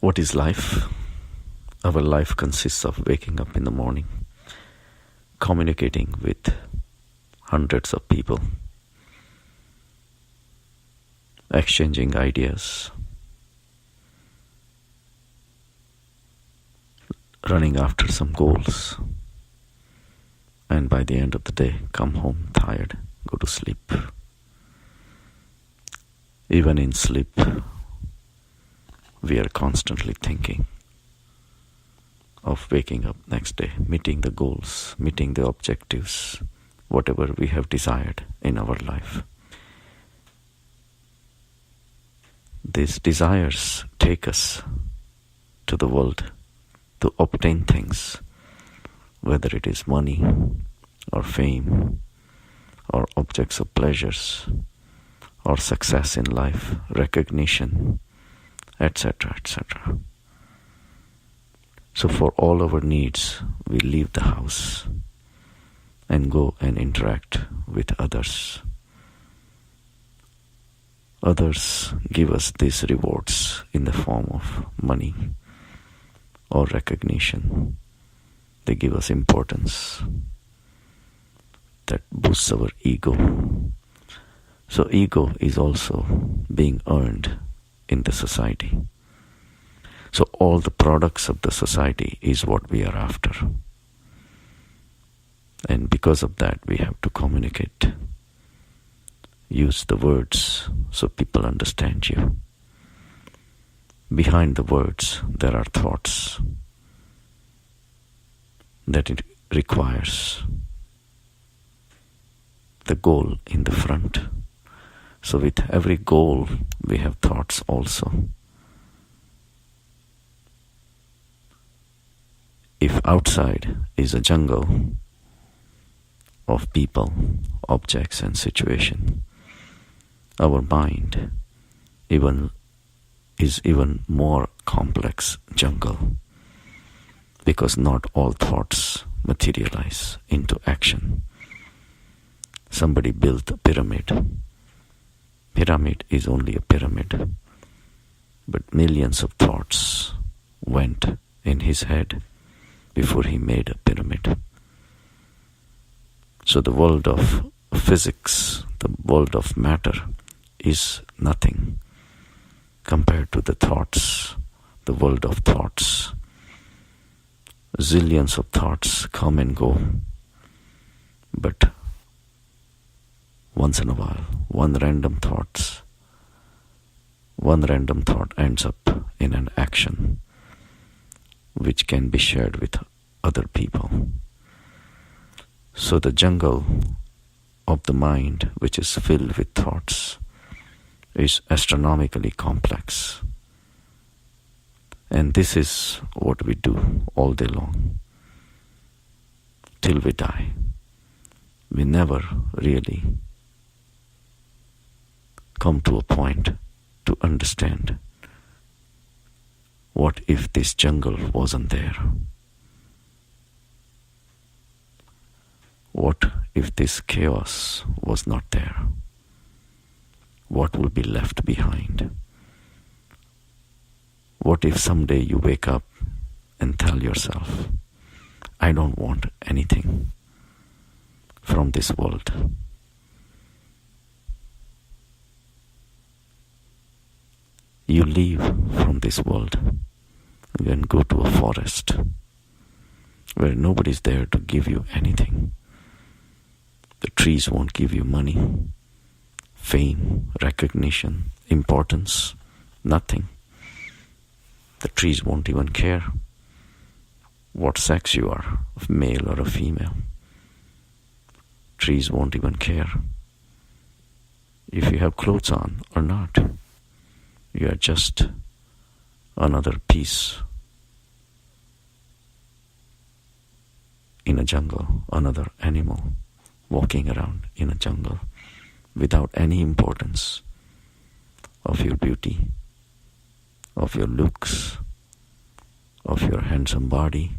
What is life? Our life consists of waking up in the morning, communicating with hundreds of people, exchanging ideas, running after some goals, and by the end of the day, come home tired, go to sleep. Even in sleep, we are constantly thinking of waking up next day, meeting the goals, meeting the objectives, whatever we have desired in our life. These desires take us to the world to obtain things, whether it is money or fame or objects of pleasures or success in life, recognition, etc., etc. So for all our needs, we leave the house and go and interact with others. Others give us these rewards in the form of money or recognition. They give us importance that boosts our ego. So ego is also being earned in the society. So all the products of the society is what we are after. And because of that, we have to communicate. Use the words so people understand you. Behind the words, there are thoughts that it requires the goal in the front. So with every goal, we have thoughts also. If outside is a jungle of people, objects and situation, our mind is even more complex jungle, because not all thoughts materialize into action. Somebody built a pyramid. Pyramid is only a pyramid, but millions of thoughts went in his head before he made a pyramid. So the world of physics, the world of matter is nothing compared to the thoughts, the world of thoughts. Zillions of thoughts come and go, but once in a while, one random thought ends up in an action which can be shared with other people. So the jungle of the mind, which is filled with thoughts, is astronomically complex. And this is what we do all day long, till we die. We never really come to a point to understand, what if this jungle wasn't there? What if this chaos was not there? What will be left behind? What if someday you wake up and tell yourself, I don't want anything from this world. You leave from this world and go to a forest where nobody's there to give you anything. The trees won't give you money, fame, recognition, importance, nothing. The trees won't even care what sex you are, a male or a female. Trees won't even care if you have clothes on or not. You are just another piece in a jungle, another animal walking around in a jungle without any importance of your beauty, of your looks, of your handsome body,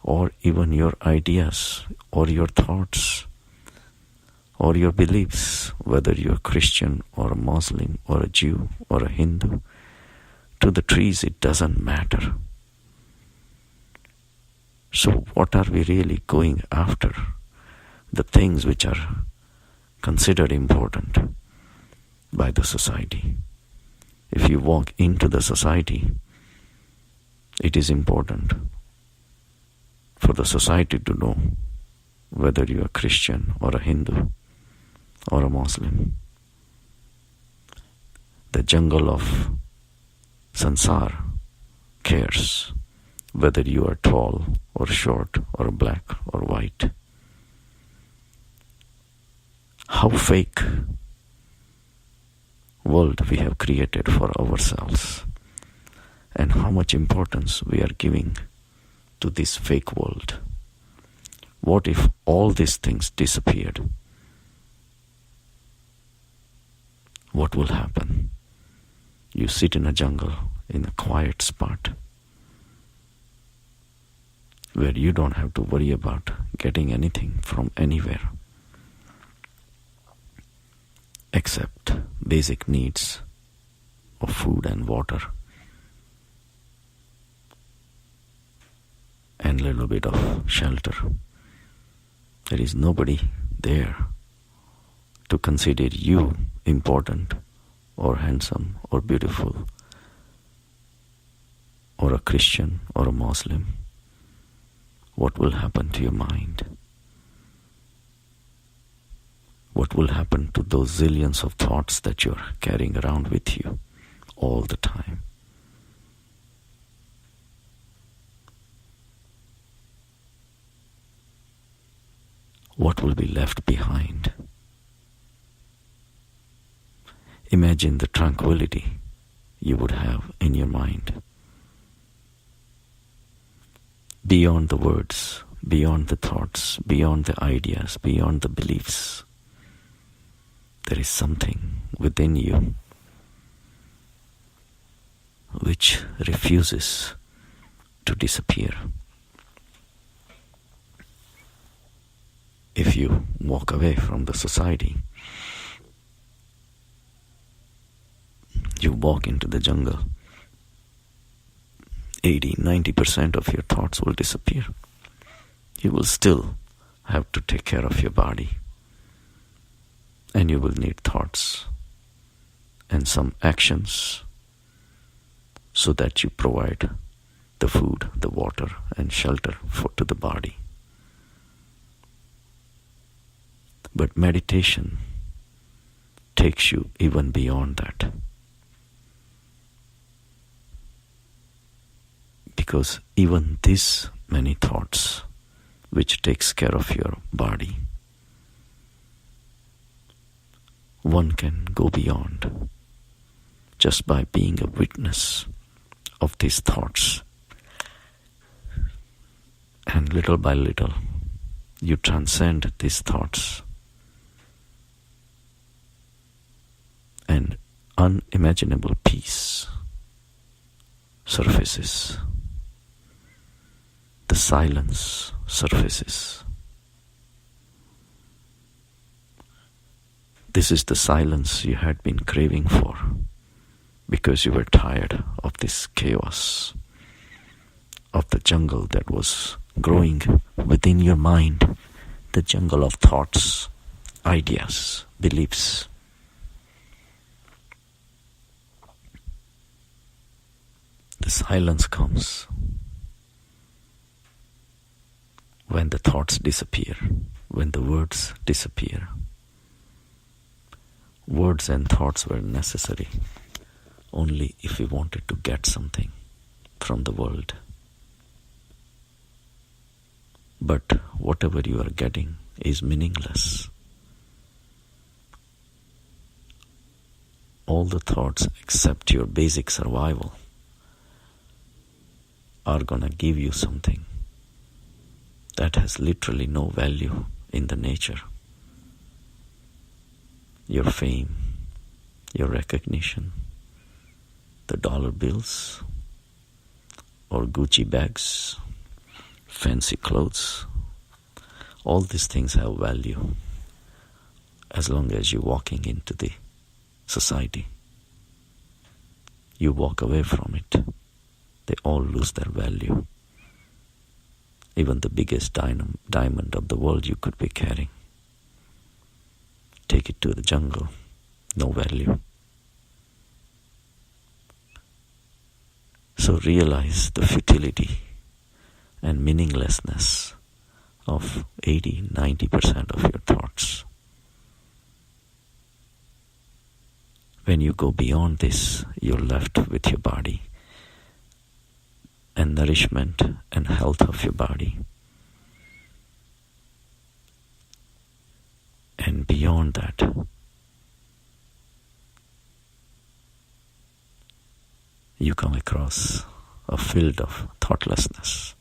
or even your ideas or your thoughts or your beliefs, whether you're Christian or a Muslim or a Jew or a Hindu. To to the trees, it doesn't matter. So what are we really going after? The things which are considered important by the society. If you walk into the society, it is important for the society to know whether you are Christian or a Hindu or a Muslim. The jungle of sansar cares whether you are tall or short or black or white. How fake world we have created for ourselves, and how much importance we are giving to this fake world. What if all these things disappeared? What will happen? You sit in a jungle, in a quiet spot, where you don't have to worry about getting anything from anywhere except basic needs of food and water and a little bit of shelter. There is nobody there to consider you important or handsome or beautiful or a Christian or a Muslim. What will happen to your mind? What will happen to those zillions of thoughts that you're carrying around with you all the time? What will be left behind? Imagine the tranquility you would have in your mind. Beyond the words, beyond the thoughts, beyond the ideas, beyond the beliefs, there is something within you which refuses to disappear. If you walk away from the society, you walk into the jungle, 80-90% of your thoughts will disappear. You will still have to take care of your body, and you will need thoughts and some actions so that you provide the food, the water, and shelter to the body. But meditation takes you even beyond that. Because even these many thoughts, which takes care of your body, one can go beyond just by being a witness of these thoughts. And little by little, you transcend these thoughts, and unimaginable peace surfaces. The silence surfaces. This is the silence you had been craving for because you were tired of this chaos, of the jungle that was growing within your mind, the jungle of thoughts, ideas, beliefs. The silence comes when the thoughts disappear, when the words disappear. Words and thoughts were necessary only if we wanted to get something from the world. But whatever you are getting is meaningless. All the thoughts except your basic survival are gonna give you something that has literally no value in the nature. Your fame, your recognition, the dollar bills or Gucci bags, fancy clothes, all these things have value as long as you're walking into the society. you walk away from it, they all lose their value. Even the biggest diamond of the world you could be carrying. Take it to the jungle, no value. So realize the futility and meaninglessness of 80-90% of your thoughts. When you go beyond this, you're left with your body and nourishment and health of your body. And beyond that, you come across a field of thoughtlessness.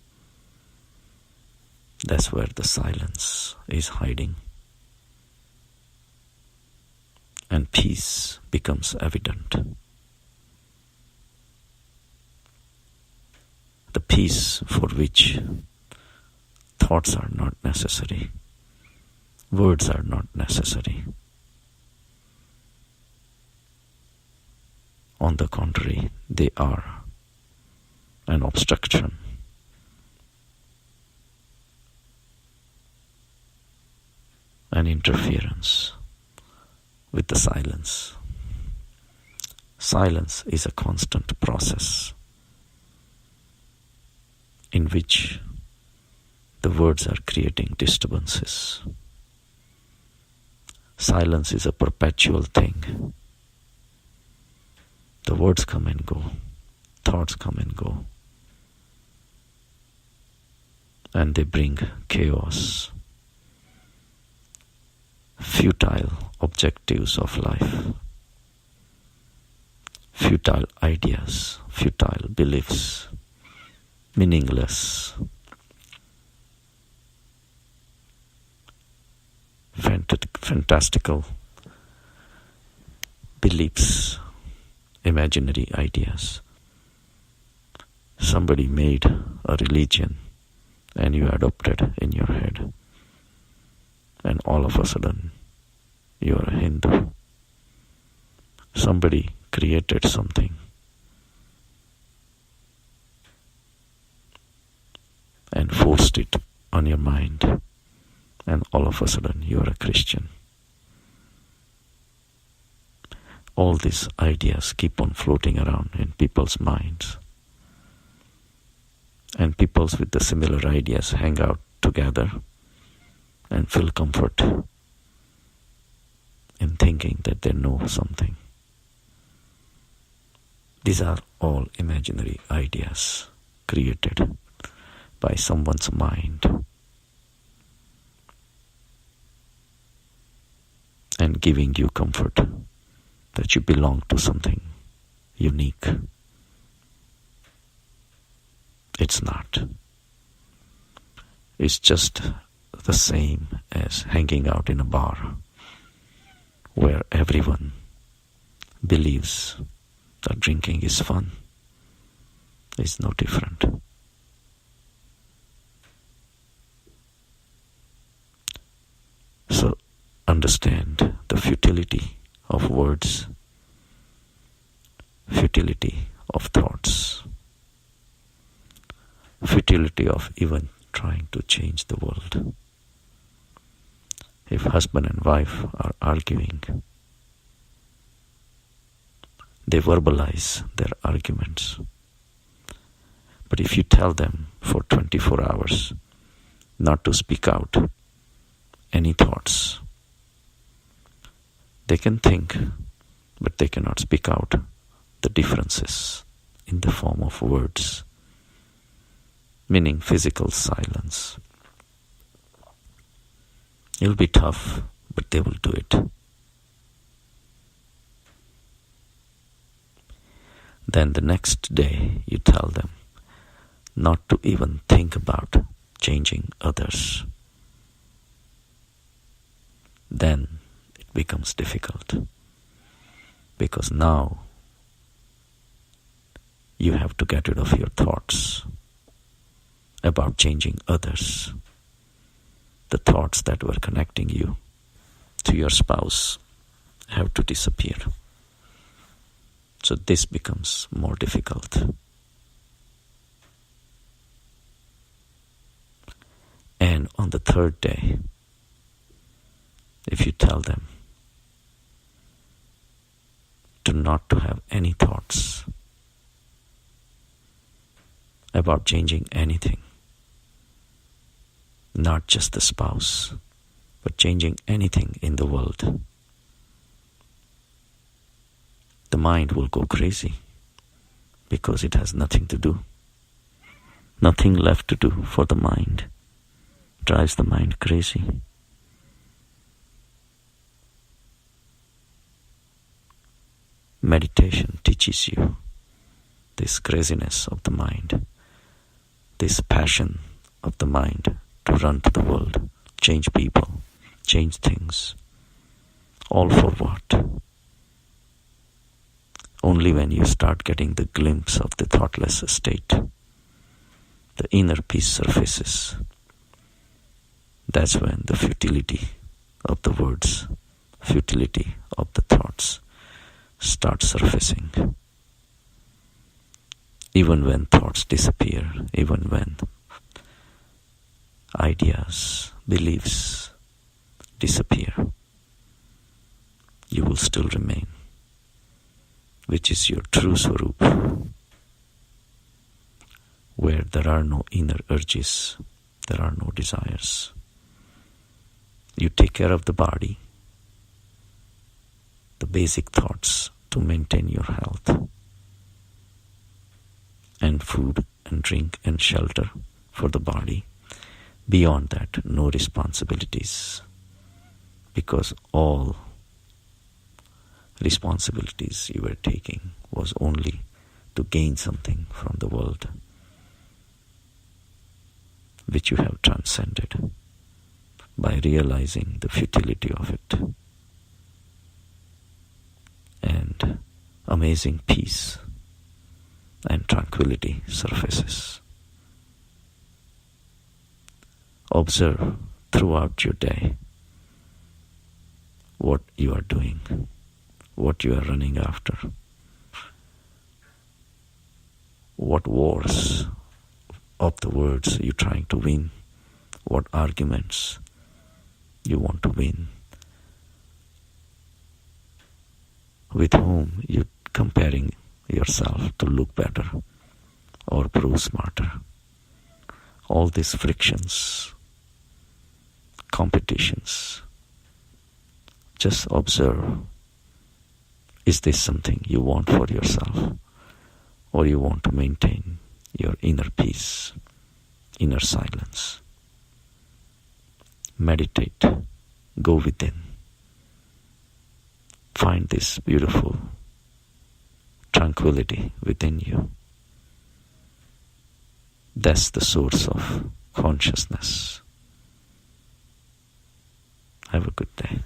That's where the silence is hiding. And peace becomes evident. The peace for which thoughts are not necessary, words are not necessary. On the contrary, they are an obstruction. An interference with the silence. Silence is a constant process in which the words are creating disturbances. Silence is a perpetual thing. The words come and go, thoughts come and go, and they bring chaos, futile objectives of life, futile ideas, futile beliefs, meaningless, fantastical beliefs, imaginary ideas. Somebody made a religion and you adopted in your head, and all of a sudden you are a Hindu. Somebody created something and forced it on your mind, and all of a sudden you are a Christian. All these ideas keep on floating around in people's minds, and people with the similar ideas hang out together and feel comfort in thinking that they know something. These are all imaginary ideas created by someone's mind and giving you comfort that you belong to something unique. It's not. It's just the same as hanging out in a bar where everyone believes that drinking is fun. It's no different. So understand the futility of words, futility of thoughts, futility of even trying to change the world. If husband and wife are arguing, they verbalize their arguments. But if you tell them for 24 hours not to speak out any thoughts, they can think, but they cannot speak out the differences in the form of words, meaning physical silence. It'll be tough, but they will do it. Then the next day you tell them not to even think about changing others. Then it becomes difficult, because now you have to get rid of your thoughts about changing others. The thoughts that were connecting you to your spouse have to disappear. So this becomes more difficult. And on the third day, if you tell them not to have any thoughts about changing anything, not just the spouse, but changing anything in the world, the mind will go crazy because it has nothing to do. Nothing left to do for the mind. Drives the mind crazy. Meditation teaches you this craziness of the mind, this passion of the mind to run to the world, change people, change things. All for what? Only when you start getting the glimpse of the thoughtless state, the inner peace surfaces. That's when the futility of the words, futility of the thoughts start surfacing. Even when thoughts disappear, even when ideas, beliefs disappear, you will still remain, which is your true swarup, where there are no inner urges, there are no desires. You take care of the body, the basic thoughts to maintain your health, and food and drink and shelter for the body. Beyond that, no responsibilities, because all responsibilities you were taking was only to gain something from the world, which you have transcended by realizing the futility of it. And amazing peace and tranquility surfaces. Observe throughout your day what you are doing, what you are running after, what wars of the words you're trying to win, what arguments you want to win, with whom you're comparing yourself to look better or prove smarter. All these frictions, competitions, just observe. Is this something you want for yourself, or you want to maintain your inner peace, inner silence? Meditate, go within. Find this beautiful tranquility within you. That's the source of consciousness. Have a good day.